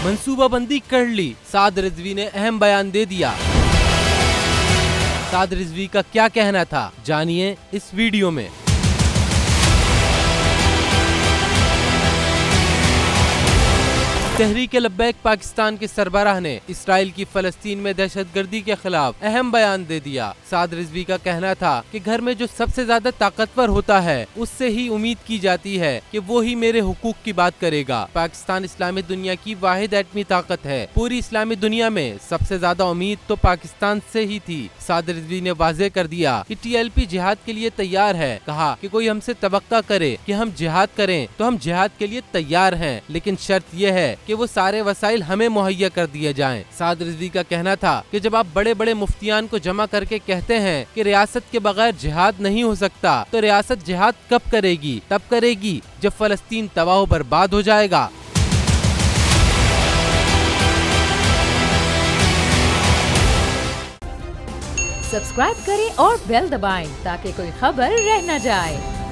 منصوبہ بندی کر لی، سعد رضوی نے اہم بیان دے دیا۔ سعد رضوی کا کیا کہنا تھا، جانیے اس ویڈیو میں۔ تحریک لبیک پاکستان کے سربراہ نے اسرائیل کی فلسطین میں دہشت گردی کے خلاف اہم بیان دے دیا۔ سعد رضوی کا کہنا تھا کہ گھر میں جو سب سے زیادہ طاقتور ہوتا ہے اس سے ہی امید کی جاتی ہے کہ وہی میرے حقوق کی بات کرے گا۔ پاکستان اسلامی دنیا کی واحد ایٹمی طاقت ہے، پوری اسلامی دنیا میں سب سے زیادہ امید تو پاکستان سے ہی تھی۔ سعد رضوی نے واضح کر دیا کہ ٹی ایل پی جہاد کے لیے تیار ہے۔ کہا کہ کوئی ہم سے توقع کرے کہ ہم جہاد کریں تو ہم جہاد کے لیے تیار ہیں، لیکن شرط یہ ہے کہ وہ سارے وسائل ہمیں مہیا کر دیے جائیں۔ سعد رضوی کا کہنا تھا کہ جب آپ بڑے بڑے مفتیان کو جمع کر کے کہتے ہیں کہ ریاست کے بغیر جہاد نہیں ہو سکتا، تو ریاست جہاد کب کرے گی؟ تب کرے گی جب فلسطین تباہ و برباد ہو جائے گا۔ سبسکرائب کریں اور بیل دبائیں تاکہ کوئی خبر رہ نہ جائے۔